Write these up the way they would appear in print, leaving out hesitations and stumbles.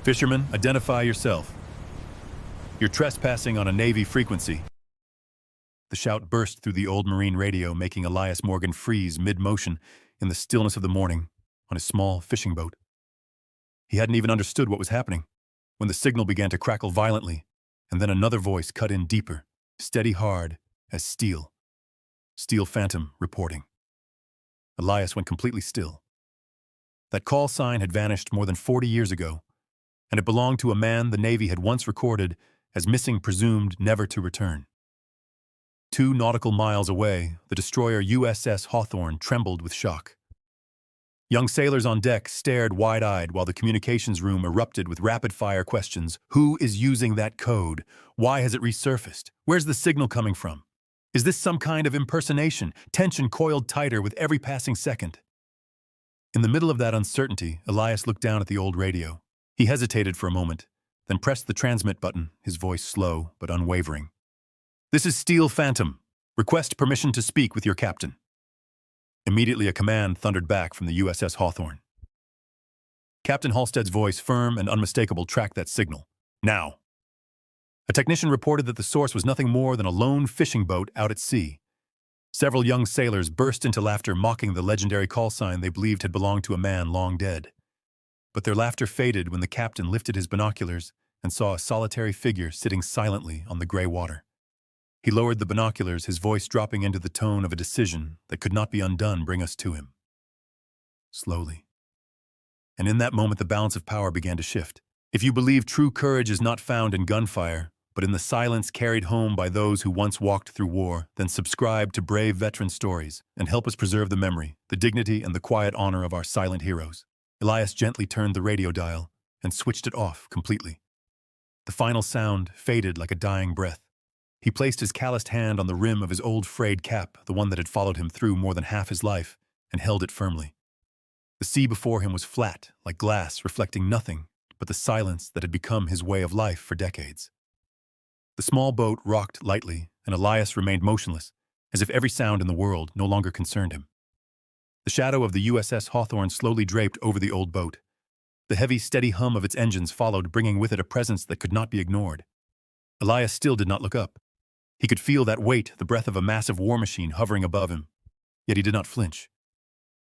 Fisherman, identify yourself. You're trespassing on a Navy frequency. The shout burst through the old Marine radio, making Elias Morgan freeze mid-motion in the stillness of the morning on his small fishing boat. He hadn't even understood what was happening when the signal began to crackle violently, and then another voice cut in deeper, steady hard as steel. Steel Phantom reporting. Elias went completely still. That call sign had vanished more than 40 years ago, and it belonged to a man the Navy had once recorded as missing, presumed never to return. 2 nautical miles away, the destroyer USS Hawthorne trembled with shock. Young sailors on deck stared wide-eyed while the communications room erupted with rapid-fire questions. Who is using that code? Why has it resurfaced? Where's the signal coming from? Is this some kind of impersonation? Tension coiled tighter with every passing second. In the middle of that uncertainty, Elias looked down at the old radio. He hesitated for a moment, then pressed the transmit button, his voice slow but unwavering. "This is Steel Phantom. Request permission to speak with your captain." Immediately, a command thundered back from the USS Hawthorne. Captain Halstead's voice, firm and unmistakable, tracked that signal. "Now." A technician reported that the source was nothing more than a lone fishing boat out at sea. Several young sailors burst into laughter, mocking the legendary call sign they believed had belonged to a man long dead. But their laughter faded when the captain lifted his binoculars and saw a solitary figure sitting silently on the gray water. He lowered the binoculars, his voice dropping into the tone of a decision that could not be undone. "Bring us to him." Slowly. And in that moment, the balance of power began to shift. If you believe true courage is not found in gunfire, but in the silence carried home by those who once walked through war, then subscribe to brave veteran stories and help us preserve the memory, the dignity, and the quiet honor of our silent heroes. Elias gently turned the radio dial and switched it off completely. The final sound faded like a dying breath. He placed his calloused hand on the rim of his old frayed cap, the one that had followed him through more than half his life, and held it firmly. The sea before him was flat, like glass, reflecting nothing but the silence that had become his way of life for decades. The small boat rocked lightly, and Elias remained motionless, as if every sound in the world no longer concerned him. The shadow of the USS Hawthorne slowly draped over the old boat. The heavy, steady hum of its engines followed, bringing with it a presence that could not be ignored. Elias still did not look up. He could feel that weight, the breath of a massive war machine hovering above him. Yet he did not flinch.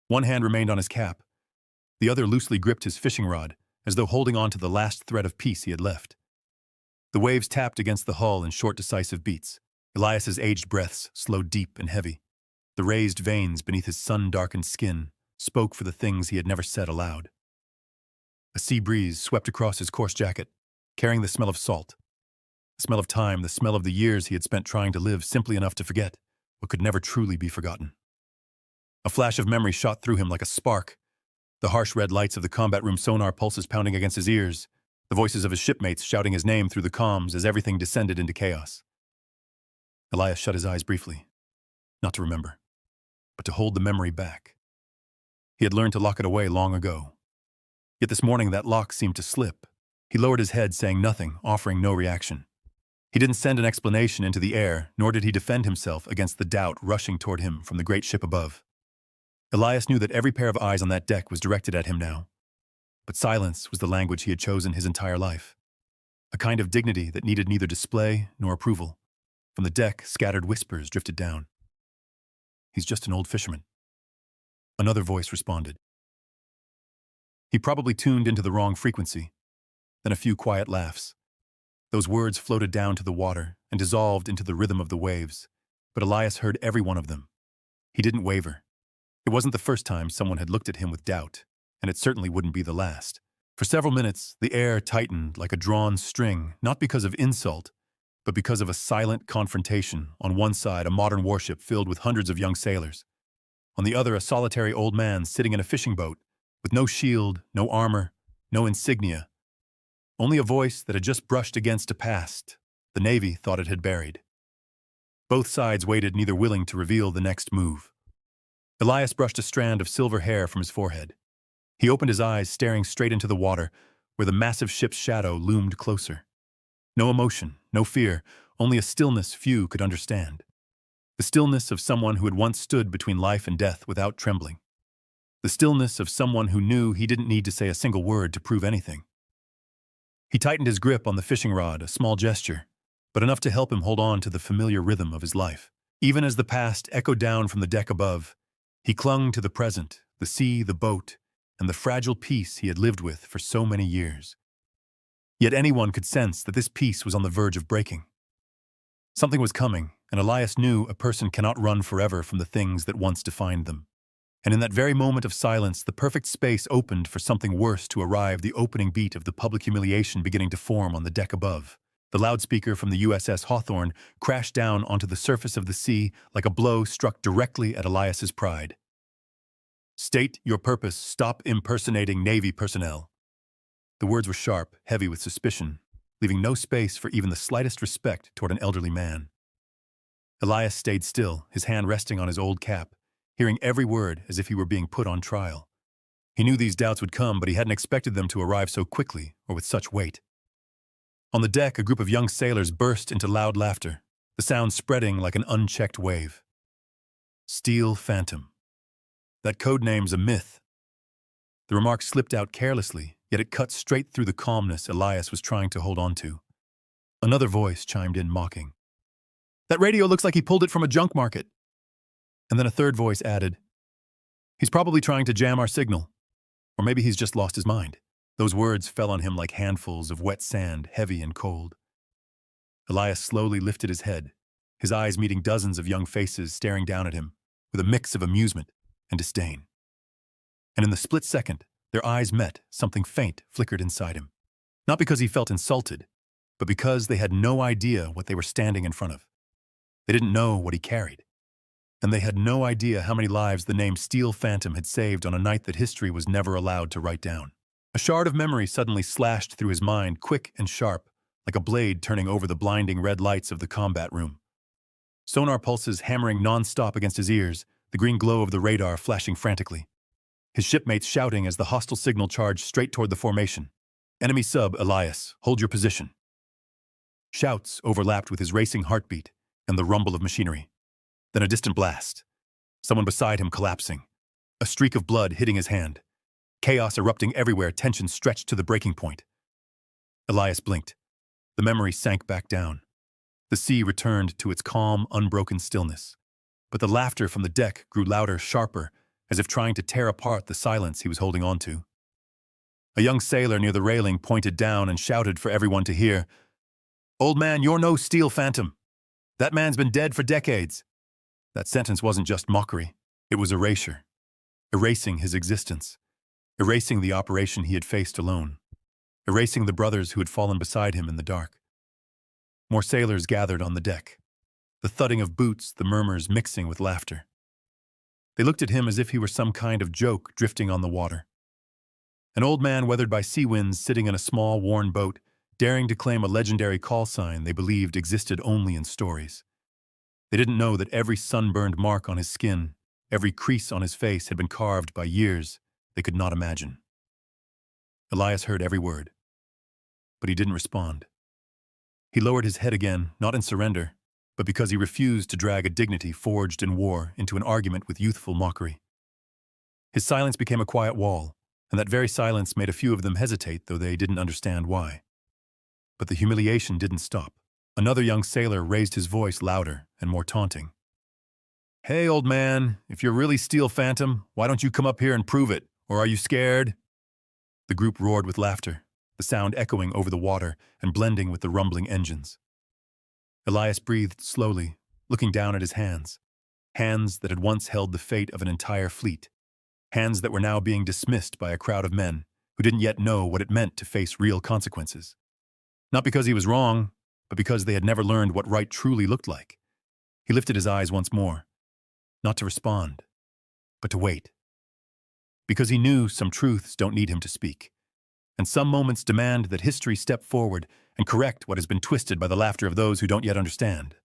One hand remained on his cap. The other loosely gripped his fishing rod, as though holding on to the last thread of peace he had left. The waves tapped against the hull in short, decisive beats. Elias's aged breaths slowed deep and heavy. The raised veins beneath his sun-darkened skin spoke for the things he had never said aloud. A sea breeze swept across his coarse jacket, carrying the smell of salt. The smell of time, the smell of the years he had spent trying to live simply enough to forget what could never truly be forgotten. A flash of memory shot through him like a spark. The harsh red lights of the combat room sonar pulses pounding against his ears, the voices of his shipmates shouting his name through the comms as everything descended into chaos. Elias shut his eyes briefly, not to remember, but to hold the memory back. He had learned to lock it away long ago. Yet this morning that lock seemed to slip. He lowered his head, saying nothing, offering no reaction. He didn't send an explanation into the air, nor did he defend himself against the doubt rushing toward him from the great ship above. Elias knew that every pair of eyes on that deck was directed at him now. But silence was the language he had chosen his entire life. A kind of dignity that needed neither display nor approval. From the deck, scattered whispers drifted down. "He's just an old fisherman." Another voice responded. He probably tuned into the wrong frequency. Then a few quiet laughs. Those words floated down to the water and dissolved into the rhythm of the waves, but Elias heard every one of them. He didn't waver. It wasn't the first time someone had looked at him with doubt, and it certainly wouldn't be the last. For several minutes, the air tightened like a drawn string, not because of insult, but because of a silent confrontation. On one side, a modern warship filled with hundreds of young sailors. On the other, a solitary old man sitting in a fishing boat, with no shield, no armor, no insignia. Only a voice that had just brushed against a past the Navy thought it had buried. Both sides waited, neither willing to reveal the next move. Elias brushed a strand of silver hair from his forehead. He opened his eyes, staring straight into the water, where the massive ship's shadow loomed closer. No emotion, no fear, only a stillness few could understand. The stillness of someone who had once stood between life and death without trembling. The stillness of someone who knew he didn't need to say a single word to prove anything. He tightened his grip on the fishing rod, a small gesture, but enough to help him hold on to the familiar rhythm of his life. Even as the past echoed down from the deck above, he clung to the present, the sea, the boat, and the fragile peace he had lived with for so many years. Yet anyone could sense that this peace was on the verge of breaking. Something was coming, and Elias knew a person cannot run forever from the things that once defined them. And in that very moment of silence, the perfect space opened for something worse to arrive, the opening beat of the public humiliation beginning to form on the deck above. The loudspeaker from the USS Hawthorne crashed down onto the surface of the sea like a blow struck directly at Elias's pride. "State your purpose. Stop impersonating Navy personnel." The words were sharp, heavy with suspicion, leaving no space for even the slightest respect toward an elderly man. Elias stayed still, his hand resting on his old cap, hearing every word as if he were being put on trial. He knew these doubts would come, but he hadn't expected them to arrive so quickly or with such weight. On the deck, a group of young sailors burst into loud laughter, the sound spreading like an unchecked wave. Steel Phantom. That code name's a myth. The remark slipped out carelessly, yet it cut straight through the calmness Elias was trying to hold on to. Another voice chimed in, mocking. "That radio looks like he pulled it from a junk market." And then a third voice added, "He's probably trying to jam our signal. Or maybe he's just lost his mind." Those words fell on him like handfuls of wet sand, heavy and cold. Elias slowly lifted his head, his eyes meeting dozens of young faces staring down at him with a mix of amusement and disdain. And in the split second, their eyes met, something faint flickered inside him. Not because he felt insulted, but because they had no idea what they were standing in front of. They didn't know what he carried. And they had no idea how many lives the name Steel Phantom had saved on a night that history was never allowed to write down. A shard of memory suddenly slashed through his mind, quick and sharp, like a blade turning over the blinding red lights of the combat room. Sonar pulses hammering non-stop against his ears, the green glow of the radar flashing frantically. His shipmates shouting as the hostile signal charged straight toward the formation. "Enemy sub, Elias, hold your position." Shouts overlapped with his racing heartbeat and the rumble of machinery. Then a distant blast. Someone beside him collapsing. A streak of blood hitting his hand. Chaos erupting everywhere, tension stretched to the breaking point. Elias blinked. The memory sank back down. The sea returned to its calm, unbroken stillness. But the laughter from the deck grew louder, sharper, as if trying to tear apart the silence he was holding on to. A young sailor near the railing pointed down and shouted for everyone to hear, "Old man, you're no Steel Phantom. That man's been dead for decades." That sentence wasn't just mockery. It was erasure. Erasing his existence. Erasing the operation he had faced alone. Erasing the brothers who had fallen beside him in the dark. More sailors gathered on the deck. The thudding of boots, the murmurs mixing with laughter. They looked at him as if he were some kind of joke drifting on the water. An old man weathered by sea winds sitting in a small, worn boat, daring to claim a legendary call sign they believed existed only in stories. They didn't know that every sunburned mark on his skin, every crease on his face had been carved by years they could not imagine. Elias heard every word, but he didn't respond. He lowered his head again, not in surrender, but because he refused to drag a dignity forged in war into an argument with youthful mockery. His silence became a quiet wall, and that very silence made a few of them hesitate, though they didn't understand why. But the humiliation didn't stop. Another young sailor raised his voice louder and more taunting. "Hey, old man, if you're really Steel Phantom, why don't you come up here and prove it? Or are you scared?" The group roared with laughter, the sound echoing over the water and blending with the rumbling engines. Elias breathed slowly, looking down at his hands. Hands that had once held the fate of an entire fleet. Hands that were now being dismissed by a crowd of men who didn't yet know what it meant to face real consequences. Not because he was wrong, but because they had never learned what right truly looked like. He lifted his eyes once more, not to respond, but to wait. Because he knew some truths don't need him to speak, and some moments demand that history step forward and correct what has been twisted by the laughter of those who don't yet understand.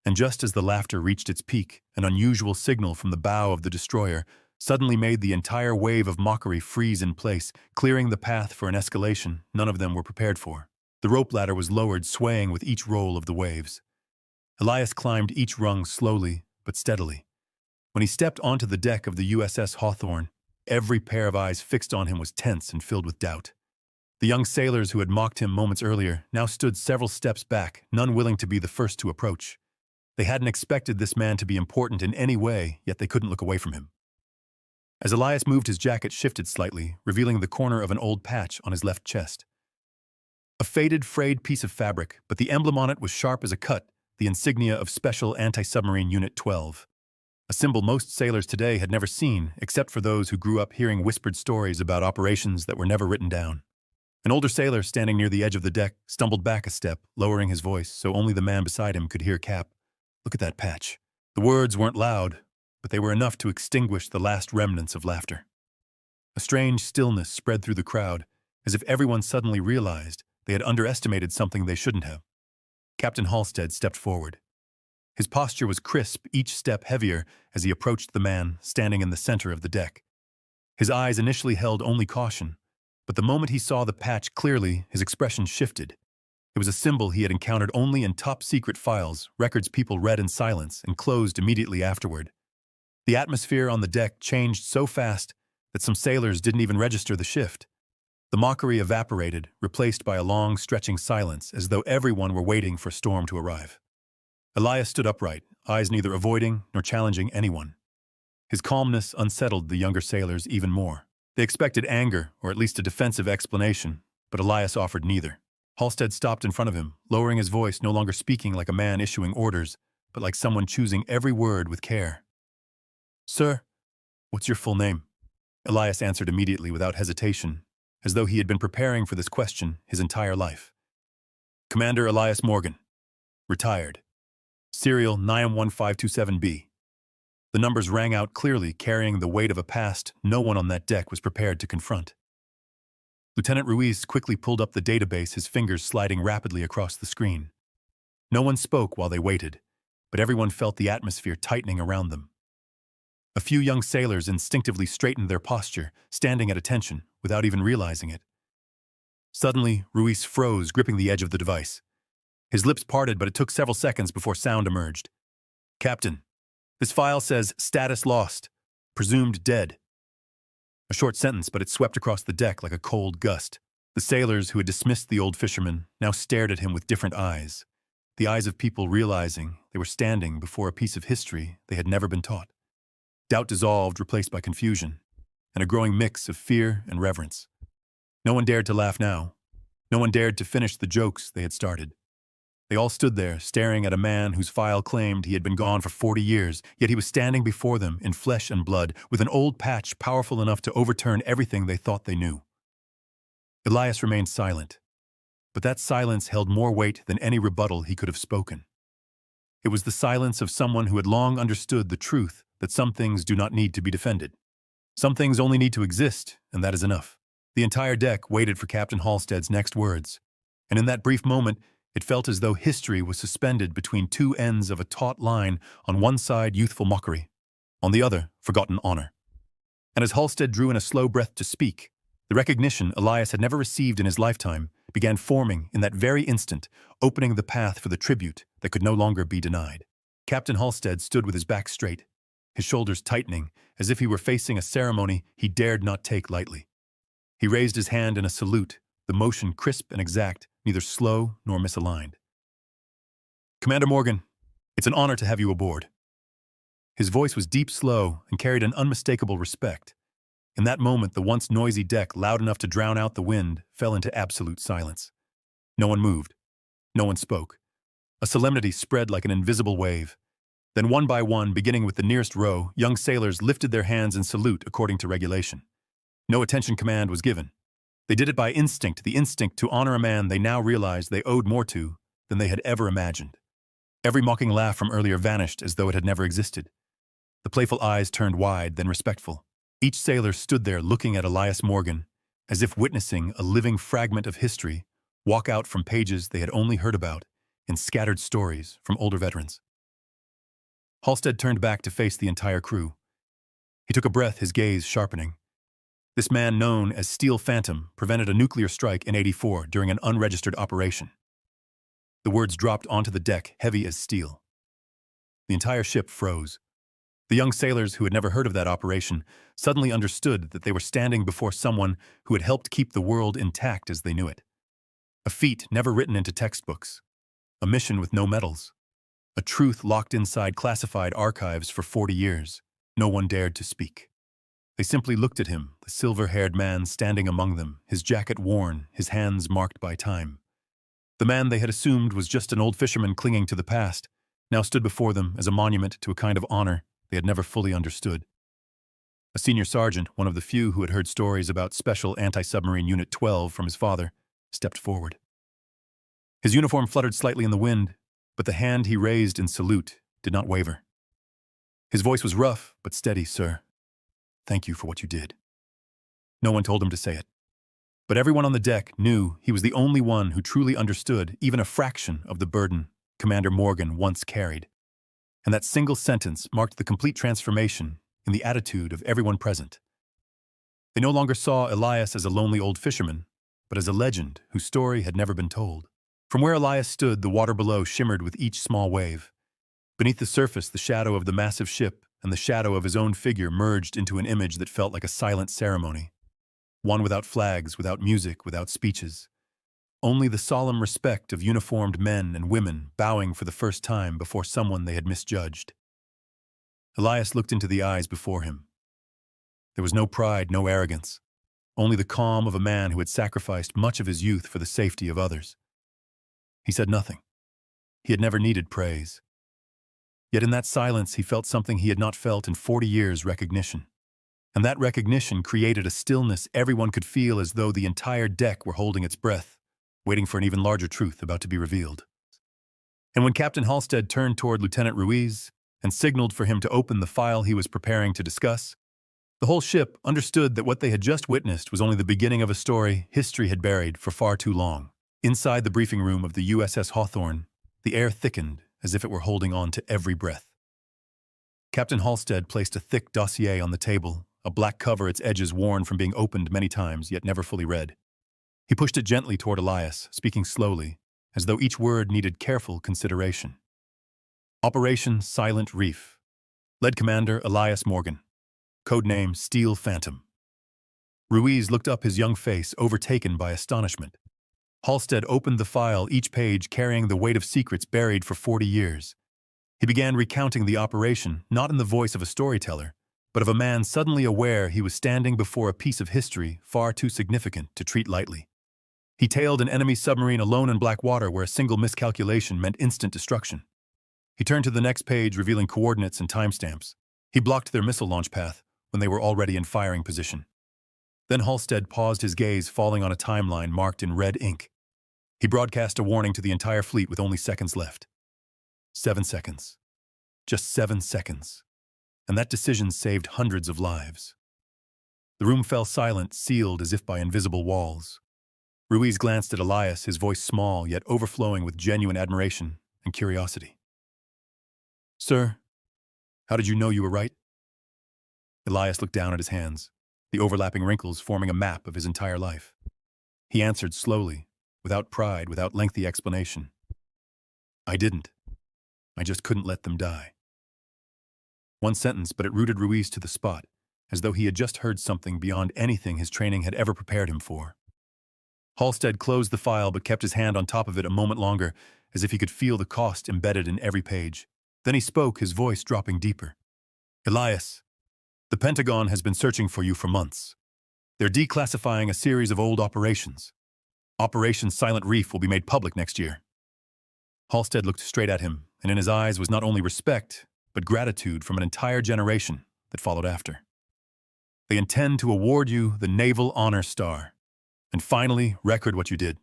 And just as the laughter reached its peak, an unusual signal from the bow of the destroyer suddenly made the entire wave of mockery freeze in place, clearing the path for an escalation none of them were prepared for. The rope ladder was lowered, swaying with each roll of the waves. Elias climbed each rung slowly but steadily. When he stepped onto the deck of the USS Hawthorne, every pair of eyes fixed on him was tense and filled with doubt. The young sailors who had mocked him moments earlier now stood several steps back, none willing to be the first to approach. They hadn't expected this man to be important in any way, yet they couldn't look away from him. As Elias moved, his jacket shifted slightly, revealing the corner of an old patch on his left chest. A faded, frayed piece of fabric, but the emblem on it was sharp as a cut, the insignia of Special Anti-Submarine Unit 12. A symbol most sailors today had never seen, except for those who grew up hearing whispered stories about operations that were never written down. An older sailor standing near the edge of the deck stumbled back a step, lowering his voice so only the man beside him could hear Cap. "Look at that patch." The words weren't loud, but they were enough to extinguish the last remnants of laughter. A strange stillness spread through the crowd, as if everyone suddenly realized they had underestimated something they shouldn't have. Captain Halstead stepped forward. His posture was crisp, each step heavier as he approached the man standing in the center of the deck. His eyes initially held only caution, but the moment he saw the patch clearly, his expression shifted. It was a symbol he had encountered only in top-secret files, records people read in silence and closed immediately afterward. The atmosphere on the deck changed so fast that some sailors didn't even register the shift. The mockery evaporated, replaced by a long, stretching silence, as though everyone were waiting for storm to arrive. Elias stood upright, eyes neither avoiding nor challenging anyone. His calmness unsettled the younger sailors even more. They expected anger, or at least a defensive explanation, but Elias offered neither. Halstead stopped in front of him, lowering his voice, no longer speaking like a man issuing orders, but like someone choosing every word with care. "Sir, what's your full name?" Elias answered immediately without hesitation, as though he had been preparing for this question his entire life. "Commander Elias Morgan. Retired. Serial 91527B. The numbers rang out clearly, carrying the weight of a past no one on that deck was prepared to confront. Lieutenant Ruiz quickly pulled up the database, his fingers sliding rapidly across the screen. No one spoke while they waited, but everyone felt the atmosphere tightening around them. A few young sailors instinctively straightened their posture, standing at attention, without even realizing it. Suddenly, Ruiz froze, gripping the edge of the device. His lips parted, but it took several seconds before sound emerged. "Captain, this file says status lost, presumed dead." A short sentence, but it swept across the deck like a cold gust. The sailors who had dismissed the old fisherman now stared at him with different eyes, the eyes of people realizing they were standing before a piece of history they had never been taught. Doubt dissolved, replaced by confusion, and a growing mix of fear and reverence. No one dared to laugh now. No one dared to finish the jokes they had started. They all stood there, staring at a man whose file claimed he had been gone for 40 years, yet he was standing before them in flesh and blood, with an old patch powerful enough to overturn everything they thought they knew. Elias remained silent, but that silence held more weight than any rebuttal he could have spoken. It was the silence of someone who had long understood the truth that some things do not need to be defended. Some things only need to exist, and that is enough. The entire deck waited for Captain Halstead's next words, and in that brief moment, it felt as though history was suspended between two ends of a taut line, on one side youthful mockery, on the other forgotten honor. And as Halstead drew in a slow breath to speak, the recognition Elias had never received in his lifetime began forming in that very instant, opening the path for the tribute that could no longer be denied. Captain Halstead stood with his back straight, his shoulders tightening, as if he were facing a ceremony he dared not take lightly. He raised his hand in a salute, the motion crisp and exact, neither slow nor misaligned. "Commander Morgan, it's an honor to have you aboard." His voice was deep, slow, and carried an unmistakable respect. In that moment, the once noisy deck, loud enough to drown out the wind, fell into absolute silence. No one moved. No one spoke. A solemnity spread like an invisible wave. Then one by one, beginning with the nearest row, young sailors lifted their hands in salute according to regulation. No attention command was given. They did it by instinct, the instinct to honor a man they now realized they owed more to than they had ever imagined. Every mocking laugh from earlier vanished as though it had never existed. The playful eyes turned wide, then respectful. Each sailor stood there looking at Elias Morgan, as if witnessing a living fragment of history walk out from pages they had only heard about in scattered stories from older veterans. Halstead turned back to face the entire crew. He took a breath, his gaze sharpening. This man, known as Steel Phantom, prevented a nuclear strike in '84 during an unregistered operation. The words dropped onto the deck, heavy as steel. The entire ship froze. The young sailors who had never heard of that operation suddenly understood that they were standing before someone who had helped keep the world intact as they knew it. A feat never written into textbooks. A mission with no medals. A truth locked inside classified archives for 40 years. No one dared to speak. They simply looked at him, the silver-haired man standing among them, his jacket worn, his hands marked by time. The man they had assumed was just an old fisherman clinging to the past, now stood before them as a monument to a kind of honor they had never fully understood. A senior sergeant, one of the few who had heard stories about Special Anti-Submarine Unit 12 from his father, stepped forward. His uniform fluttered slightly in the wind, but the hand he raised in salute did not waver. His voice was rough, but steady. "Sir, thank you for what you did." No one told him to say it, but everyone on the deck knew he was the only one who truly understood even a fraction of the burden Commander Morgan once carried. And that single sentence marked the complete transformation in the attitude of everyone present. They no longer saw Elias as a lonely old fisherman, but as a legend whose story had never been told. From where Elias stood, the water below shimmered with each small wave. Beneath the surface, the shadow of the massive ship and the shadow of his own figure merged into an image that felt like a silent ceremony. One without flags, without music, without speeches. Only the solemn respect of uniformed men and women bowing for the first time before someone they had misjudged. Elias looked into the eyes before him. There was no pride, no arrogance, only the calm of a man who had sacrificed much of his youth for the safety of others. He said nothing. He had never needed praise. Yet in that silence he felt something he had not felt in 40 years: recognition. And that recognition created a stillness everyone could feel, as though the entire deck were holding its breath, waiting for an even larger truth about to be revealed. And when Captain Halstead turned toward Lieutenant Ruiz and signaled for him to open the file he was preparing to discuss, the whole ship understood that what they had just witnessed was only the beginning of a story history had buried for far too long. Inside the briefing room of the USS Hawthorne, the air thickened as if it were holding on to every breath. Captain Halstead placed a thick dossier on the table, a black cover, its edges worn from being opened many times yet never fully read. He pushed it gently toward Elias, speaking slowly, as though each word needed careful consideration. Operation Silent Reef. Lead Commander Elias Morgan. Codename Steel Phantom. Ruiz looked up, his young face overtaken by astonishment. Halstead opened the file, each page carrying the weight of secrets buried for 40 years. He began recounting the operation, not in the voice of a storyteller, but of a man suddenly aware he was standing before a piece of history far too significant to treat lightly. He tailed an enemy submarine alone in black water where a single miscalculation meant instant destruction. He turned to the next page, revealing coordinates and timestamps. He blocked their missile launch path when they were already in firing position. Then Halstead paused, his gaze falling on a timeline marked in red ink. He broadcast a warning to the entire fleet with only seconds left. 7 seconds. Just 7 seconds. And that decision saved hundreds of lives. The room fell silent, sealed as if by invisible walls. Ruiz glanced at Elias, his voice small yet overflowing with genuine admiration and curiosity. "Sir, how did you know you were right?" Elias looked down at his hands, the overlapping wrinkles forming a map of his entire life. He answered slowly, without pride, without lengthy explanation. "I didn't. I just couldn't let them die." One sentence, but it rooted Ruiz to the spot, as though he had just heard something beyond anything his training had ever prepared him for. Halstead closed the file but kept his hand on top of it a moment longer, as if he could feel the cost embedded in every page. Then he spoke, his voice dropping deeper. "Elias, the Pentagon has been searching for you for months. They're declassifying a series of old operations. Operation Silent Reef will be made public next year." Halstead looked straight at him, and in his eyes was not only respect, but gratitude from an entire generation that followed after. "They intend to award you the Naval Honor Star. And finally, record what you did."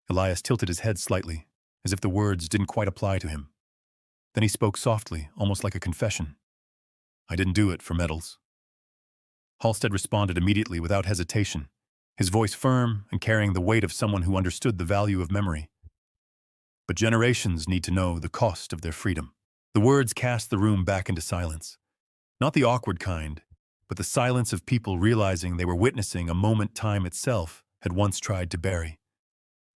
Elias tilted his head slightly, as if the words didn't quite apply to him. Then he spoke softly, almost like a confession. "I didn't do it for medals." Halstead responded immediately without hesitation, his voice firm and carrying the weight of someone who understood the value of memory. "But generations need to know the cost of their freedom." The words cast the room back into silence. Not the awkward kind, but the silence of people realizing they were witnessing a moment time itself had once tried to bury.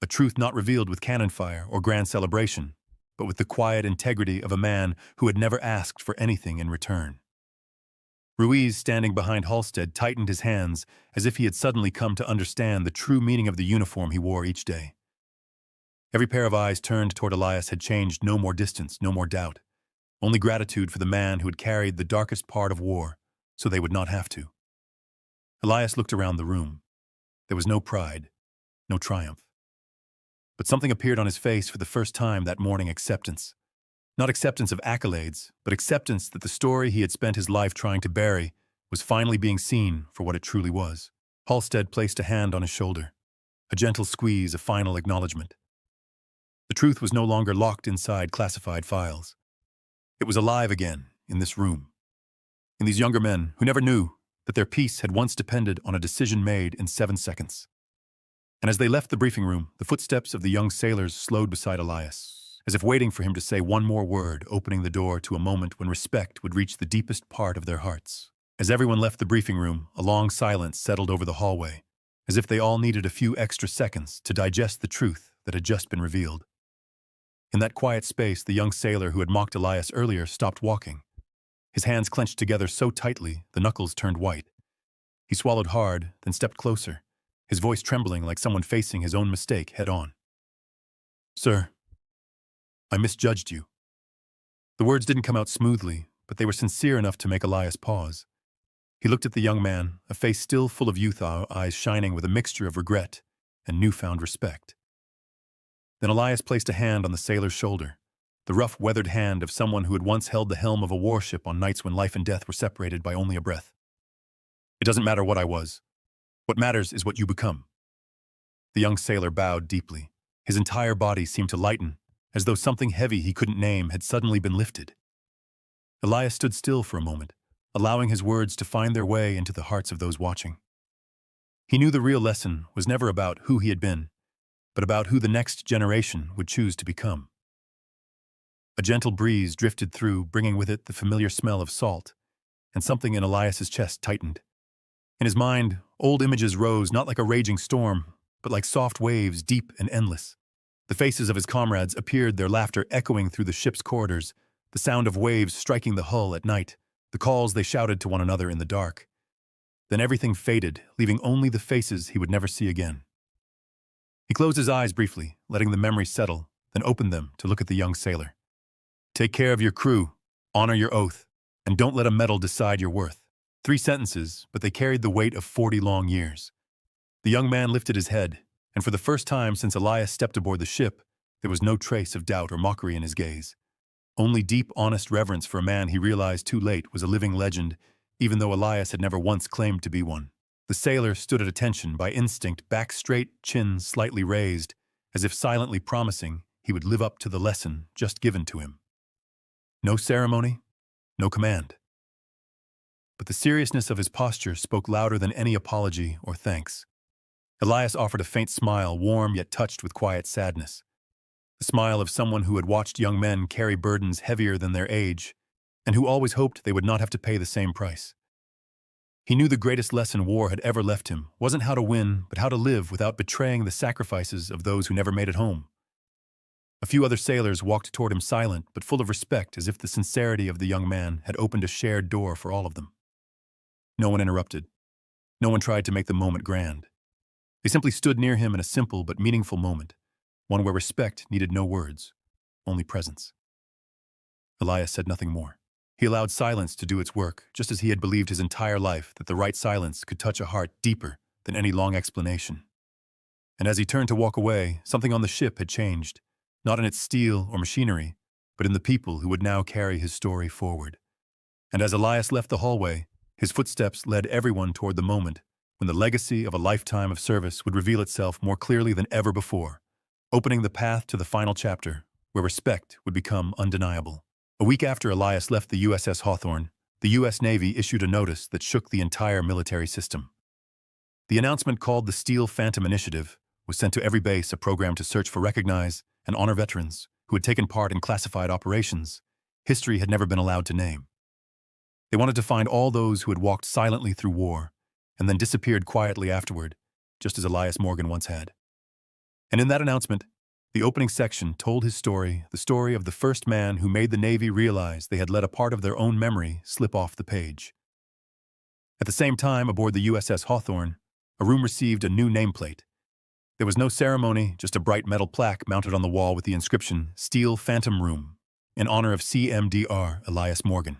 A truth not revealed with cannon fire or grand celebration, but with the quiet integrity of a man who had never asked for anything in return. Ruiz, standing behind Halstead, tightened his hands as if he had suddenly come to understand the true meaning of the uniform he wore each day. Every pair of eyes turned toward Elias had changed no more distance, no more doubt, only gratitude for the man who had carried the darkest part of war, so they would not have to. Elias looked around the room. There was no pride, no triumph. But something appeared on his face for the first time that morning: acceptance. Not acceptance of accolades, but acceptance that the story he had spent his life trying to bury was finally being seen for what it truly was. Halstead placed a hand on his shoulder. A gentle squeeze, a final acknowledgement. The truth was no longer locked inside classified files. It was alive again in this room. In these younger men who never knew that their peace had once depended on a decision made in 7 seconds. And as they left the briefing room, the footsteps of the young sailors slowed beside Elias, as if waiting for him to say one more word, opening the door to a moment when respect would reach the deepest part of their hearts. As everyone left the briefing room, a long silence settled over the hallway, as if they all needed a few extra seconds to digest the truth that had just been revealed. In that quiet space, the young sailor who had mocked Elias earlier stopped walking. His hands clenched together so tightly, the knuckles turned white. He swallowed hard, then stepped closer, his voice trembling like someone facing his own mistake head-on. "Sir, I misjudged you." The words didn't come out smoothly, but they were sincere enough to make Elias pause. He looked at the young man, a face still full of youth, eyes shining with a mixture of regret and newfound respect. Then Elias placed a hand on the sailor's shoulder, the rough, weathered hand of someone who had once held the helm of a warship on nights when life and death were separated by only a breath. "It doesn't matter what I was. What matters is what you become." The young sailor bowed deeply. His entire body seemed to lighten, as though something heavy he couldn't name had suddenly been lifted. Elias stood still for a moment, allowing his words to find their way into the hearts of those watching. He knew the real lesson was never about who he had been, but about who the next generation would choose to become. A gentle breeze drifted through, bringing with it the familiar smell of salt, and something in Elias's chest tightened. In his mind, old images rose not like a raging storm, but like soft waves, deep and endless. The faces of his comrades appeared, their laughter echoing through the ship's corridors, the sound of waves striking the hull at night, the calls they shouted to one another in the dark. Then everything faded, leaving only the faces he would never see again. He closed his eyes briefly, letting the memory settle, then opened them to look at the young sailor. "Take care of your crew, honor your oath, and don't let a medal decide your worth." 3 sentences, but they carried the weight of 40 long years. The young man lifted his head, and for the first time since Elias stepped aboard the ship, there was no trace of doubt or mockery in his gaze. Only deep, honest reverence for a man he realized too late was a living legend, even though Elias had never once claimed to be one. The sailor stood at attention by instinct, back straight, chin slightly raised, as if silently promising he would live up to the lesson just given to him. No ceremony, no command. But the seriousness of his posture spoke louder than any apology or thanks. Elias offered a faint smile, warm yet touched with quiet sadness. The smile of someone who had watched young men carry burdens heavier than their age, and who always hoped they would not have to pay the same price. He knew the greatest lesson war had ever left him wasn't how to win, but how to live without betraying the sacrifices of those who never made it home. A few other sailors walked toward him silent, but full of respect, as if the sincerity of the young man had opened a shared door for all of them. No one interrupted. No one tried to make the moment grand. They simply stood near him in a simple but meaningful moment, one where respect needed no words, only presence. Elias said nothing more. He allowed silence to do its work, just as he had believed his entire life that the right silence could touch a heart deeper than any long explanation. And as he turned to walk away, something on the ship had changed, not in its steel or machinery, but in the people who would now carry his story forward. And as Elias left the hallway, his footsteps led everyone toward the moment when the legacy of a lifetime of service would reveal itself more clearly than ever before, opening the path to the final chapter, where respect would become undeniable. A week after Elias left the USS Hawthorne, the U.S. Navy issued a notice that shook the entire military system. The announcement, called the Steel Phantom Initiative, was sent to every base, a program to search for, recognize, and honor veterans who had taken part in classified operations history had never been allowed to name. They wanted to find all those who had walked silently through war and then disappeared quietly afterward, just as Elias Morgan once had. And in that announcement, The opening section told his story, the story of the first man who made the Navy realize they had let a part of their own memory slip off the page. At the same time, aboard the USS Hawthorne, a room received a new nameplate. There was no ceremony, just a bright metal plaque mounted on the wall with the inscription, Steel Phantom Room, in honor of CMDR Elias Morgan.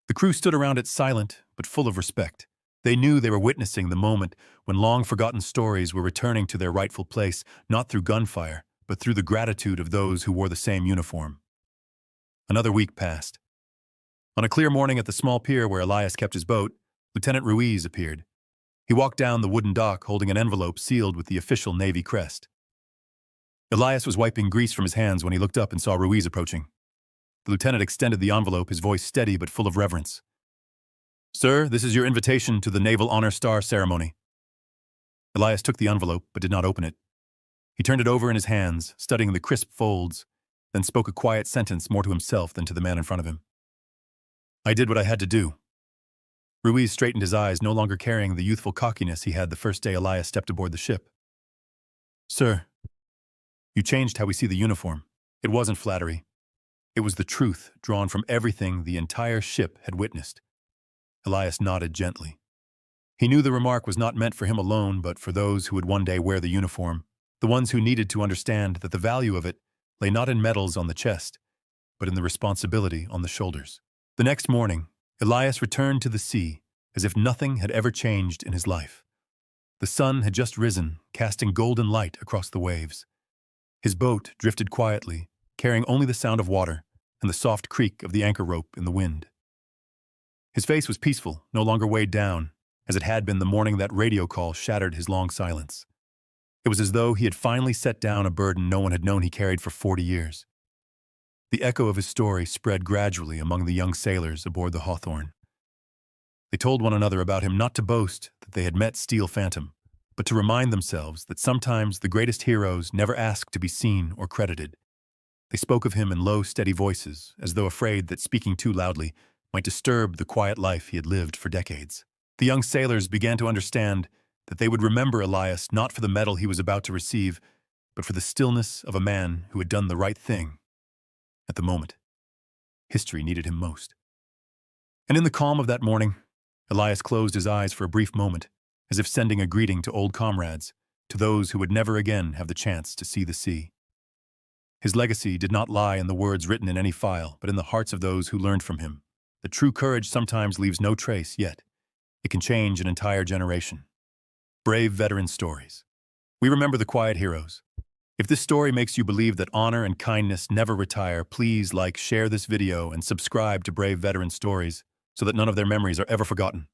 The crew stood around it silent, but full of respect. They knew they were witnessing the moment when long-forgotten stories were returning to their rightful place, not through gunfire, but through the gratitude of those who wore the same uniform. Another week passed. On a clear morning at the small pier where Elias kept his boat, Lieutenant Ruiz appeared. He walked down the wooden dock holding an envelope sealed with the official Navy crest. Elias was wiping grease from his hands when he looked up and saw Ruiz approaching. The lieutenant extended the envelope, his voice steady but full of reverence. "Sir, this is your invitation to the Naval Honor Star ceremony." Elias took the envelope but did not open it. He turned it over in his hands, studying the crisp folds, then spoke a quiet sentence more to himself than to the man in front of him. "I did what I had to do." Ruiz straightened his eyes, no longer carrying the youthful cockiness he had the first day Elias stepped aboard the ship. "Sir, you changed how we see the uniform. It wasn't flattery. It was the truth drawn from everything the entire ship had witnessed." Elias nodded gently. He knew the remark was not meant for him alone, but for those who would one day wear the uniform, the ones who needed to understand that the value of it lay not in medals on the chest, but in the responsibility on the shoulders. The next morning, Elias returned to the sea as if nothing had ever changed in his life. The sun had just risen, casting golden light across the waves. His boat drifted quietly, carrying only the sound of water and the soft creak of the anchor rope in the wind. His face was peaceful, no longer weighed down, as it had been the morning that radio call shattered his long silence. It was as though he had finally set down a burden no one had known he carried for 40 years. The echo of his story spread gradually among the young sailors aboard the Hawthorne. They told one another about him not to boast that they had met Steel Phantom, but to remind themselves that sometimes the greatest heroes never ask to be seen or credited. They spoke of him in low, steady voices, as though afraid that speaking too loudly might disturb the quiet life he had lived for decades. The young sailors began to understand that they would remember Elias not for the medal he was about to receive, but for the stillness of a man who had done the right thing at the moment history needed him most. And in the calm of that morning, Elias closed his eyes for a brief moment, as if sending a greeting to old comrades, to those who would never again have the chance to see the sea. His legacy did not lie in the words written in any file, but in the hearts of those who learned from him. That true courage sometimes leaves no trace, yet it can change an entire generation. Brave veteran stories. We remember the quiet heroes. If this story makes you believe that honor and kindness never retire, please like, share this video, and subscribe to Brave Veteran Stories so that none of their memories are ever forgotten.